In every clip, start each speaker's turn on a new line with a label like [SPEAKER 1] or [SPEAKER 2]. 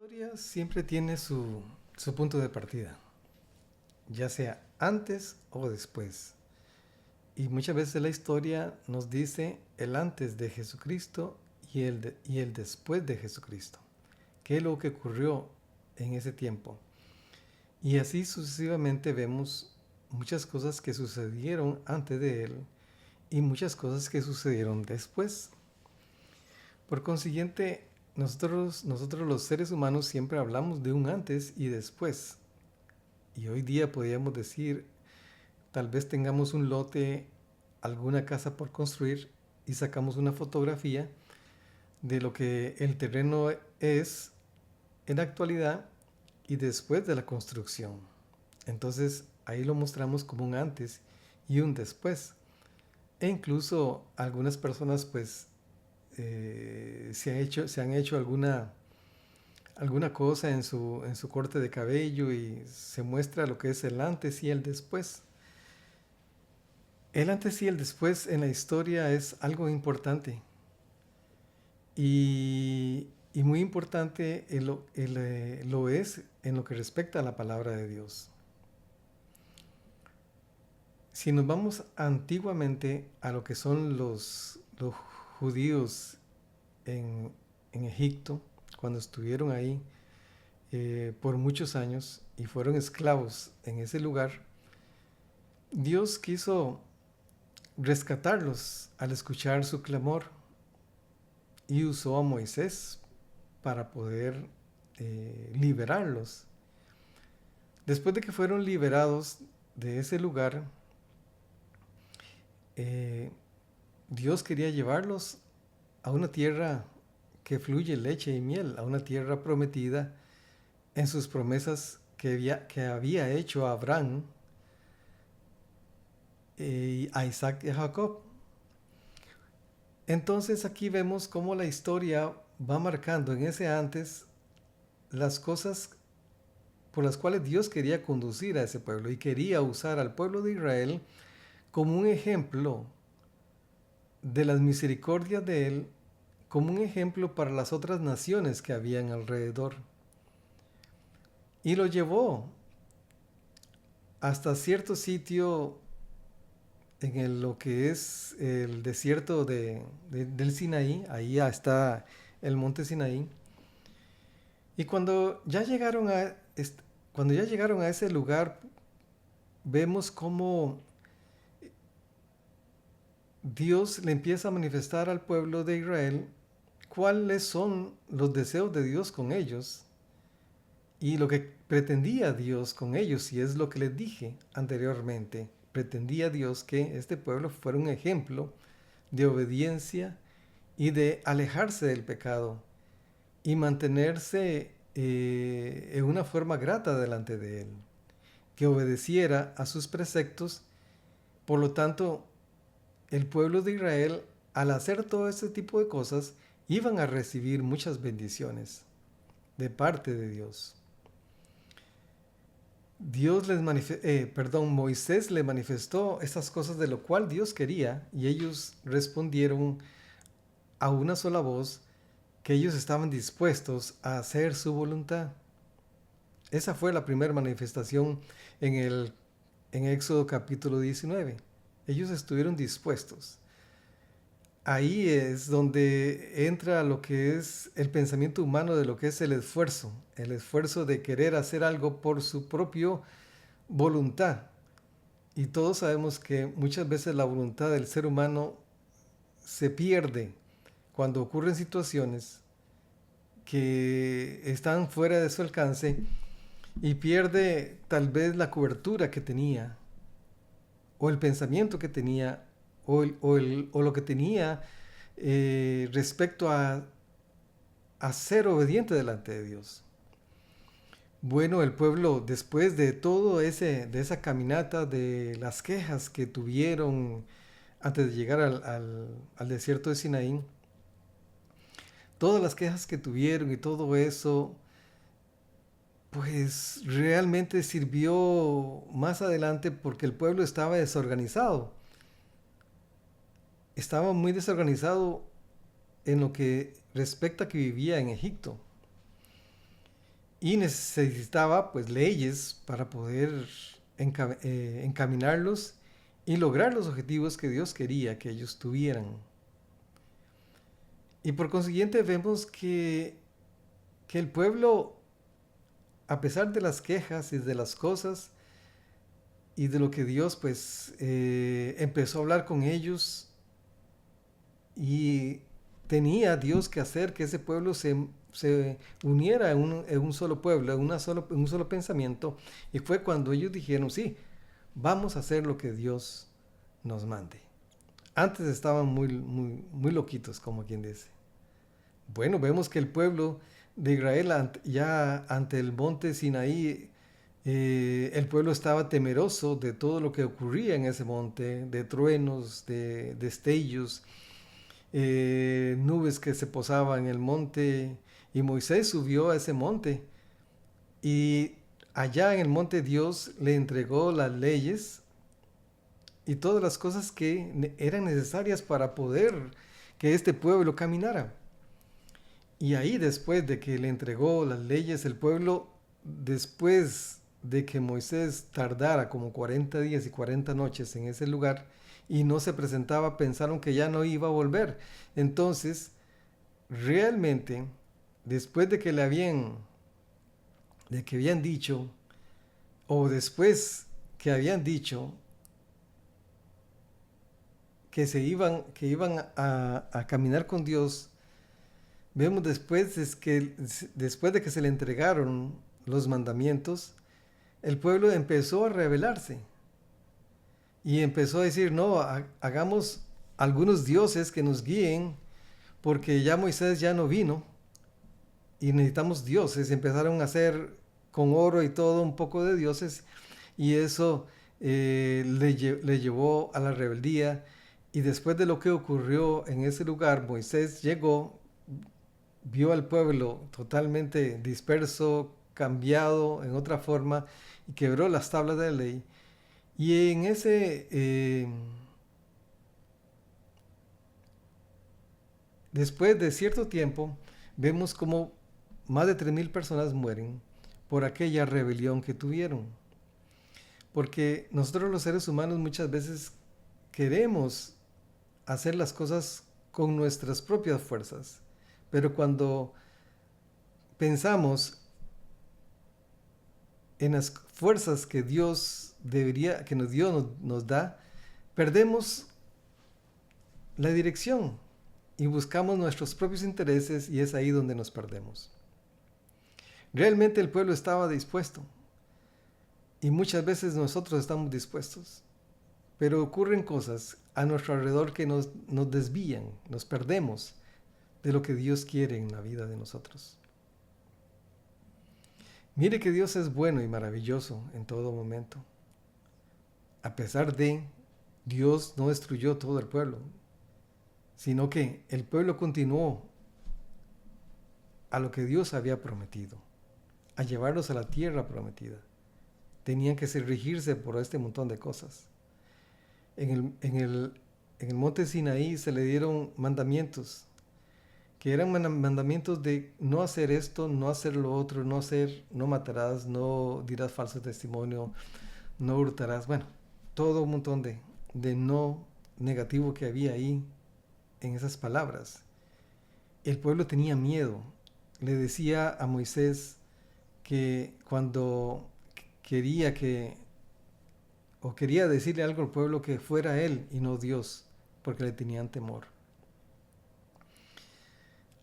[SPEAKER 1] Historia siempre tiene su punto de partida, ya sea antes o después. Y muchas veces la historia nos dice el antes de Jesucristo y el después de Jesucristo. ¿Qué es lo que ocurrió en ese tiempo? Y así sucesivamente vemos muchas cosas que sucedieron antes de él y muchas cosas que sucedieron después. Por consiguiente, nosotros los seres humanos siempre hablamos de un antes y después. Y hoy día podríamos decir, tal vez tengamos un lote, alguna casa por construir y sacamos una fotografía de lo que el terreno es en la actualidad y después de la construcción. Entonces ahí lo mostramos como un antes y un después. E incluso algunas personas pues se han hecho alguna cosa en su corte de cabello y se muestra lo que es el antes y el después. El antes y el después en la historia es algo importante y muy importante lo es en lo que respecta a la palabra de Dios. Si nos vamos antiguamente a lo que son los judíos en, en Egipto, cuando estuvieron ahí por muchos años y fueron esclavos en ese lugar, Dios quiso rescatarlos al escuchar su clamor y usó a Moisés para poder liberarlos. Después de que fueron liberados de ese lugar, eh, Dios quería llevarlos a una tierra que fluye leche y miel, a una tierra prometida en sus promesas que había hecho a Abraham, a Isaac y a Jacob. Entonces aquí vemos cómo la historia va marcando en ese antes las cosas por las cuales Dios quería conducir a ese pueblo y quería usar al pueblo de Israel como un ejemplo de las misericordias de Él, como un ejemplo para las otras naciones que habían alrededor. Y lo llevó hasta cierto sitio lo que es el desierto del Sinaí, ahí está el monte Sinaí. Y cuando ya llegaron a ese lugar, vemos cómo Dios le empieza a manifestar al pueblo de Israel cuáles son los deseos de Dios con ellos y lo que pretendía Dios con ellos, y es lo que les dije anteriormente. Pretendía Dios que este pueblo fuera un ejemplo de obediencia y de alejarse del pecado y mantenerse en una forma grata delante de Él, que obedeciera a sus preceptos. Por lo tanto, el pueblo de Israel, al hacer todo este tipo de cosas, iban a recibir muchas bendiciones de parte de Dios. Moisés le manifestó estas cosas de lo cual Dios quería y ellos respondieron a una sola voz que ellos estaban dispuestos a hacer su voluntad. Esa fue la primera manifestación en Éxodo capítulo 19. Ellos estuvieron dispuestos. Ahí es donde entra lo que es el pensamiento humano de lo que es el esfuerzo de querer hacer algo por su propia voluntad. Y todos sabemos que muchas veces la voluntad del ser humano se pierde cuando ocurren situaciones que están fuera de su alcance y pierde tal vez la cobertura que tenía o el pensamiento que tenía o lo que tenía respecto a ser obediente delante de Dios. Bueno, el pueblo, después de de esa caminata, de las quejas que tuvieron antes de llegar al desierto de Sinaí, todas las quejas que tuvieron y todo eso, pues realmente sirvió más adelante porque el pueblo estaba desorganizado. Estaba muy desorganizado en lo que respecta a que vivía en Egipto. y necesitaba pues leyes para poder encaminarlos y lograr los objetivos que Dios quería que ellos tuvieran. Y por consiguiente vemos que el pueblo, a pesar de las quejas y de las cosas y de lo que Dios pues empezó a hablar con ellos, y tenía Dios que hacer que ese pueblo se uniera en un solo pueblo, en un solo pensamiento, y fue cuando ellos dijeron, sí, vamos a hacer lo que Dios nos mande. Antes estaban muy loquitos, como quien dice. Bueno, vemos que el pueblo de Israel ya ante el monte Sinaí, el pueblo estaba temeroso de todo lo que ocurría en ese monte, de truenos, de destellos, nubes que se posaban en el monte, y Moisés subió a ese monte, y allá en el monte Dios le entregó las leyes y todas las cosas que eran necesarias para poder que este pueblo caminara. Y ahí, después de que le entregó las leyes, el pueblo, después de que Moisés tardara como 40 días y 40 noches en ese lugar y no se presentaba, pensaron que ya no iba a volver. Entonces, realmente, después de que habían dicho, o después que habían dicho que iban a caminar con Dios, vemos después de que se le entregaron los mandamientos, el pueblo empezó a rebelarse y empezó a decir, no, hagamos algunos dioses que nos guíen, porque ya Moisés ya no vino y necesitamos dioses. Empezaron a hacer con oro y todo un poco de dioses, y eso le llevó a la rebeldía. Y después de lo que ocurrió en ese lugar, Moisés llegó, vio al pueblo totalmente disperso, cambiado en otra forma, y quebró las tablas de la ley. Y en después de cierto tiempo, vemos como más de 3.000 personas mueren por aquella rebelión que tuvieron. Porque nosotros los seres humanos muchas veces queremos hacer las cosas con nuestras propias fuerzas, pero cuando pensamos en las fuerzas que Dios nos da, perdemos la dirección y buscamos nuestros propios intereses, y es ahí donde nos perdemos. Realmente el pueblo estaba dispuesto, y muchas veces nosotros estamos dispuestos, pero ocurren cosas a nuestro alrededor que nos desvían, nos perdemos de lo que Dios quiere en la vida de nosotros. Mire que Dios es bueno y maravilloso en todo momento. A pesar de, Dios no destruyó todo el pueblo, sino que el pueblo continuó a lo que Dios había prometido, a llevarlos a la tierra prometida. Tenían que regirse por este montón de cosas. En el monte Sinaí se le dieron mandamientos, que eran mandamientos de no hacer esto, no hacer lo otro, no matarás, no dirás falso testimonio, no hurtarás. Bueno, todo un montón de no negativo que había ahí en esas palabras. El pueblo tenía miedo. Le decía a Moisés que cuando quería decirle algo al pueblo, que fuera él y no Dios, porque le tenían temor.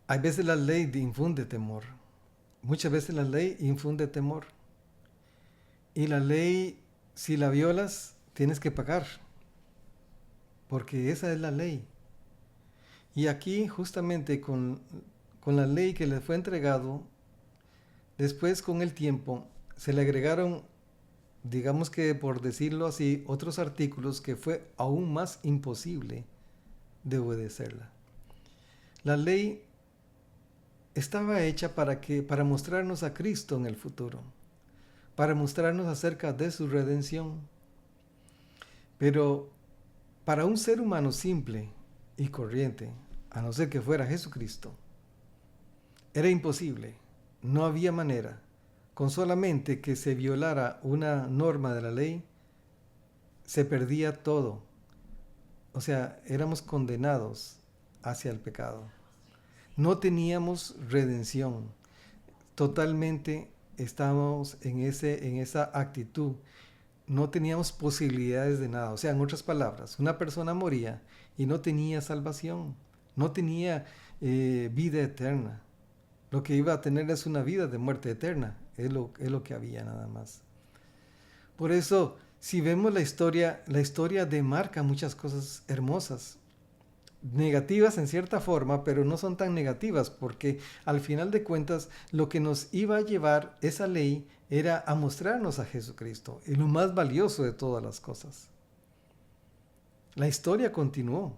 [SPEAKER 1] Hay veces la ley infunde temor. Muchas veces la ley infunde temor. Y la ley, si la violas, tienes que pagar, porque esa es la ley. Y aquí, justamente con la ley que le fue entregado, después con el tiempo se le agregaron, digamos que por decirlo así, otros artículos que fue aún más imposible de obedecerla. La ley estaba hecha para mostrarnos a Cristo en el futuro, para mostrarnos acerca de su redención. Pero para un ser humano simple y corriente, a no ser que fuera Jesucristo, era imposible, no había manera, con solamente que se violara una norma de la ley, se perdía todo. O sea, éramos condenados hacia el pecado. No teníamos redención. Totalmente estábamos en esa actitud. No teníamos posibilidades de nada. O sea, en otras palabras, una persona moría y no tenía salvación. No tenía vida eterna. Lo que iba a tener es una vida de muerte eterna. Es lo que había nada más. Por eso, si vemos la historia demarca muchas cosas hermosas. Negativas en cierta forma, pero no son tan negativas porque al final de cuentas lo que nos iba a llevar esa ley era a mostrarnos a Jesucristo, y lo más valioso de todas las cosas. La historia continuó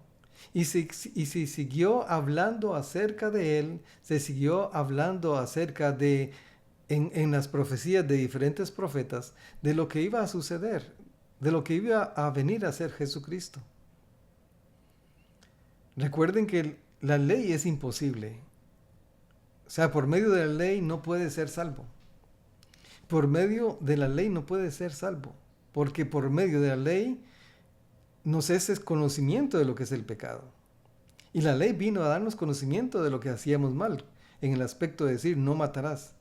[SPEAKER 1] y se siguió hablando acerca de él, se siguió hablando acerca de, en las profecías de diferentes profetas, de lo que iba a suceder, de lo que iba a venir a ser Jesucristo. Recuerden que la ley es imposible. O sea, por medio de la ley no puede ser salvo. Por medio de la ley no puede ser salvo. Porque por medio de la ley nos es conocimiento de lo que es el pecado. Y la ley vino a darnos conocimiento de lo que hacíamos mal. En el aspecto de decir no matarás.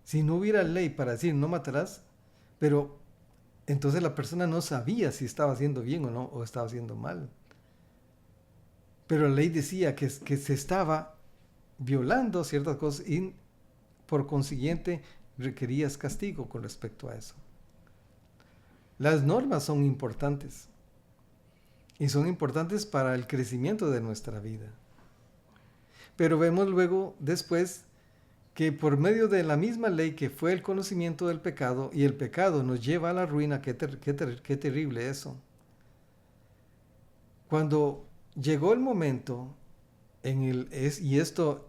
[SPEAKER 1] Si no hubiera ley para decir no matarás, pero entonces la persona no sabía si estaba haciendo bien o no, o estaba haciendo mal. Pero la ley decía que se estaba violando ciertas cosas y por consiguiente requerías castigo con respecto a eso. Las normas son importantes y son importantes para el crecimiento de nuestra vida. Pero vemos luego después que por medio de la misma ley que fue el conocimiento del pecado, y el pecado nos lleva a la ruina, qué terrible eso. Cuando llegó el momento, y esto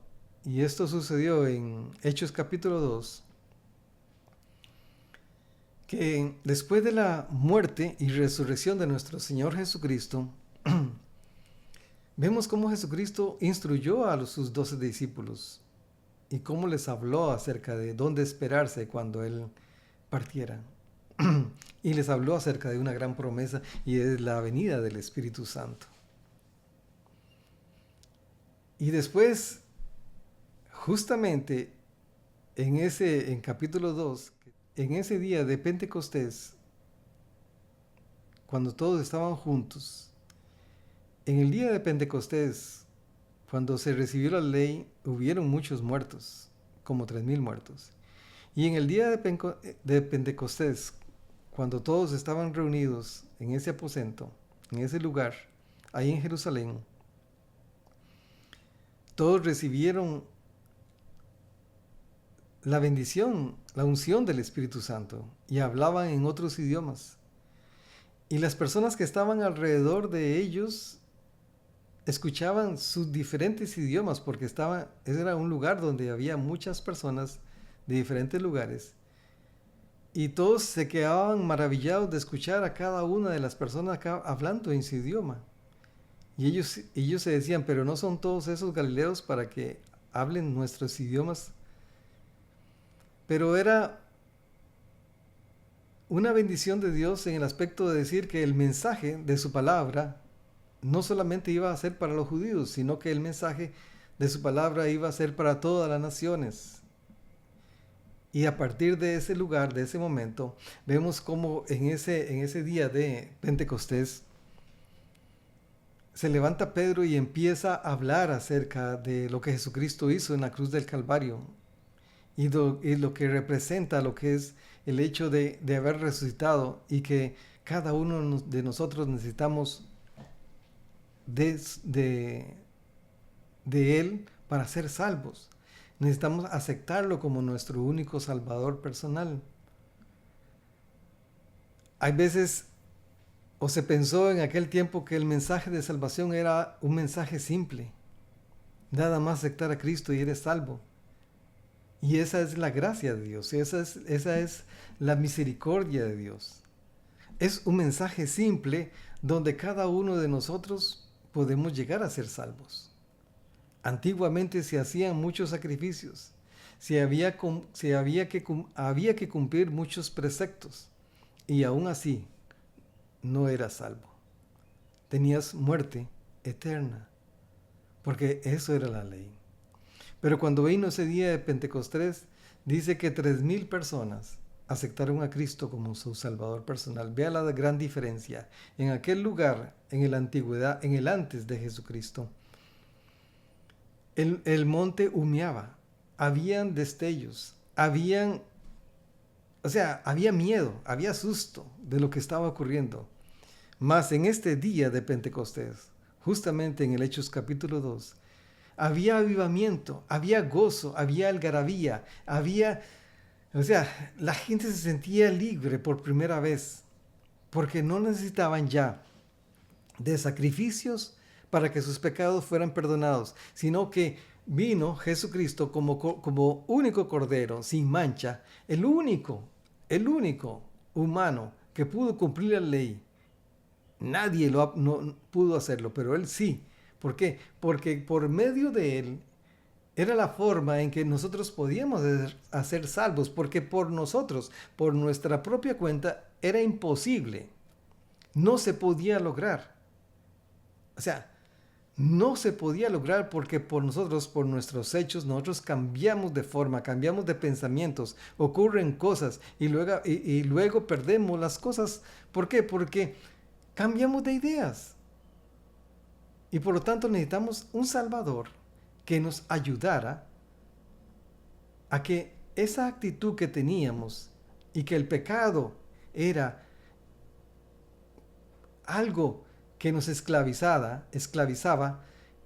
[SPEAKER 1] sucedió en Hechos capítulo 2, que después de la muerte y resurrección de nuestro Señor Jesucristo, vemos cómo Jesucristo instruyó a sus 12 discípulos y cómo les habló acerca de dónde esperarse cuando Él partiera. Y les habló acerca de una gran promesa, y es la venida del Espíritu Santo. Y después, justamente en capítulo 2, en ese día de Pentecostés, cuando todos estaban juntos, en el día de Pentecostés, cuando se recibió la ley, hubieron muchos muertos, como 3,000 muertos. Y en el día de Pentecostés, cuando todos estaban reunidos en ese aposento, en ese lugar, ahí en Jerusalén, todos recibieron la bendición, la unción del Espíritu Santo, y hablaban en otros idiomas. Y las personas que estaban alrededor de ellos escuchaban sus diferentes idiomas, porque ese era un lugar donde había muchas personas de diferentes lugares. Y todos se quedaban maravillados de escuchar a cada una de las personas acá hablando en su idioma. Y ellos se decían, pero ¿no son todos esos galileos para que hablen nuestros idiomas? Pero era una bendición de Dios en el aspecto de decir que el mensaje de su palabra no solamente iba a ser para los judíos, sino que el mensaje de su palabra iba a ser para todas las naciones. Y a partir de ese lugar, de ese momento, vemos cómo en ese día de Pentecostés se levanta Pedro y empieza a hablar acerca de lo que Jesucristo hizo en la cruz del Calvario, y lo que representa lo que es el hecho de haber resucitado, y que cada uno de nosotros necesitamos de Él para ser salvos. Necesitamos aceptarlo como nuestro único Salvador personal. Hay veces, o se pensó en aquel tiempo, que el mensaje de salvación era un mensaje simple. Nada más aceptar a Cristo y eres salvo. Y esa es la gracia de Dios, esa es la misericordia de Dios. Es un mensaje simple donde cada uno de nosotros podemos llegar a ser salvos. Antiguamente se hacían muchos sacrificios, había que cumplir muchos preceptos, y aún así no eras salvo. Tenías muerte eterna, porque eso era la ley. Pero cuando vino ese día de Pentecostés, dice que 3,000 personas aceptaron a Cristo como su Salvador personal. Vea la gran diferencia. En aquel lugar, en la antigüedad, en el antes de Jesucristo, el monte humeaba, habían destellos, había miedo, había susto de lo que estaba ocurriendo. Mas en este día de Pentecostés, justamente en el Hechos capítulo 2, había avivamiento, había gozo, había algarabía, la gente se sentía libre por primera vez, porque no necesitaban ya de sacrificios para que sus pecados fueran perdonados, sino que vino Jesucristo como único cordero, sin mancha, el único humano que pudo cumplir la ley. Nadie no pudo hacerlo, pero él sí. ¿Por qué? Porque por medio de él era la forma en que nosotros podíamos ser salvos, porque por nosotros, por nuestra propia cuenta, era imposible. No se podía lograr. O sea, no se podía lograr porque por nosotros, por nuestros hechos, nosotros cambiamos de forma, cambiamos de pensamientos, ocurren cosas y luego perdemos las cosas. ¿Por qué? Porque cambiamos de ideas. Y por lo tanto necesitamos un Salvador que nos ayudara a que esa actitud que teníamos y que el pecado era algo que nos esclavizaba,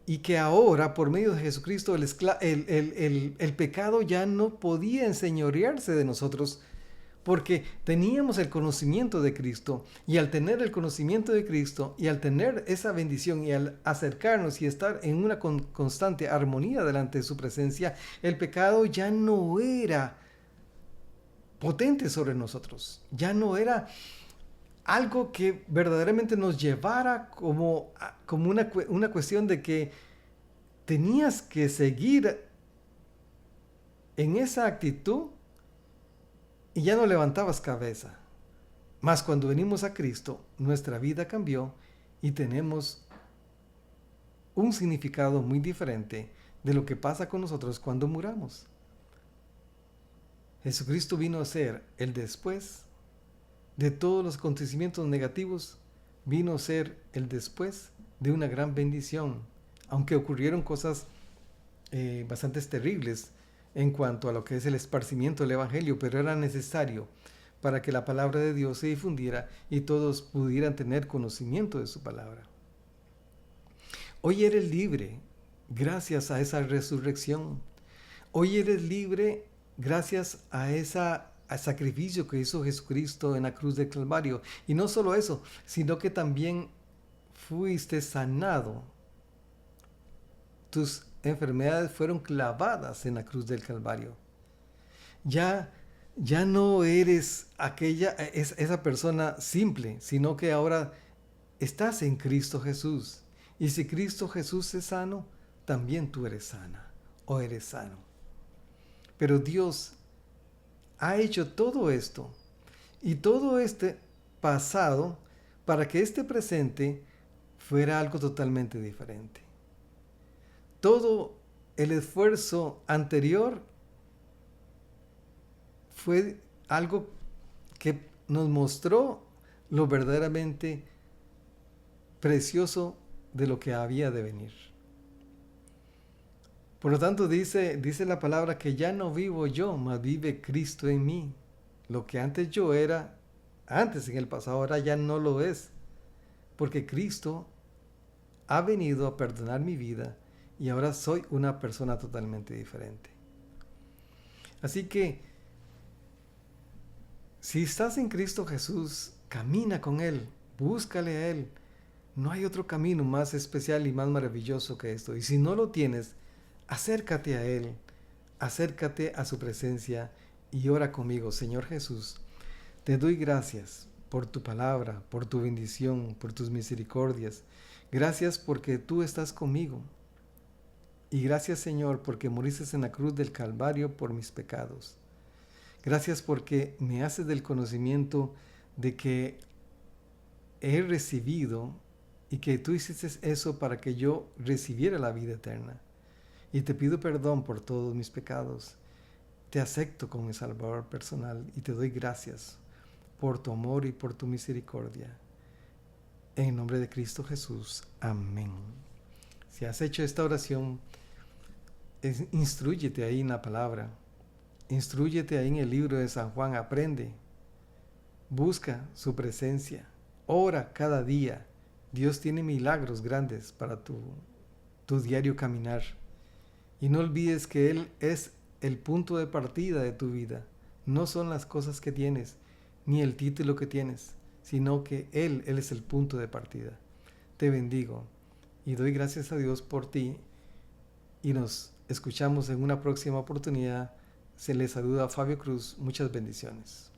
[SPEAKER 1] y que ahora por medio de Jesucristo el pecado ya no podía enseñorearse de nosotros, porque teníamos el conocimiento de Cristo, y al tener el conocimiento de Cristo y al tener esa bendición y al acercarnos y estar en una constante armonía delante de su presencia, el pecado ya no era potente sobre nosotros, ya no era algo que verdaderamente nos llevara como una cuestión de que tenías que seguir en esa actitud y ya no levantabas cabeza. Mas cuando venimos a Cristo, nuestra vida cambió y tenemos un significado muy diferente de lo que pasa con nosotros cuando muramos. Jesucristo vino a ser el después de todos los acontecimientos negativos, vino a ser el después de una gran bendición, aunque ocurrieron cosas bastante terribles en cuanto a lo que es el esparcimiento del Evangelio, pero era necesario para que la palabra de Dios se difundiera y todos pudieran tener conocimiento de su palabra. Hoy eres libre gracias a esa resurrección. Hoy eres libre gracias al sacrificio que hizo Jesucristo en la cruz del Calvario. Y no solo eso, sino que también fuiste sanado. Tus enfermedades fueron clavadas en la cruz del Calvario. Ya no eres esa persona simple, sino que ahora estás en Cristo Jesús. Y si Cristo Jesús es sano, también tú eres sana o eres sano. Pero Dios ha hecho todo esto y todo este pasado para que este presente fuera algo totalmente diferente. Todo el esfuerzo anterior fue algo que nos mostró lo verdaderamente precioso de lo que había de venir. Por lo tanto, dice la palabra que ya no vivo yo, mas vive Cristo en mí. Lo que antes yo era, antes en el pasado, ahora ya no lo es. Porque Cristo ha venido a perdonar mi vida y ahora soy una persona totalmente diferente. Así que, si estás en Cristo Jesús, camina con Él, búscale a Él. No hay otro camino más especial y más maravilloso que esto. Y si no lo tienes, acércate a Él, acércate a su presencia y ora conmigo. Señor Jesús, te doy gracias por tu palabra, por tu bendición, por tus misericordias. Gracias porque tú estás conmigo. Y gracias, Señor, porque moriste en la cruz del Calvario por mis pecados. Gracias porque me haces del conocimiento de que he recibido y que tú hiciste eso para que yo recibiera la vida eterna. Y te pido perdón por todos mis pecados. Te acepto como mi Salvador personal y te doy gracias por tu amor y por tu misericordia. En el nombre de Cristo Jesús. Amén. Si has hecho esta oración, instrúyete ahí en la palabra. Instrúyete ahí en el libro de San Juan. Aprende. Busca su presencia. Ora cada día. Dios tiene milagros grandes para tu diario caminar. Y no olvides que Él es el punto de partida de tu vida. No son las cosas que tienes, ni el título que tienes, sino que Él es el punto de partida. Te bendigo y doy gracias a Dios por ti y nos escuchamos en una próxima oportunidad. Se les saluda a Fabio Cruz. Muchas bendiciones.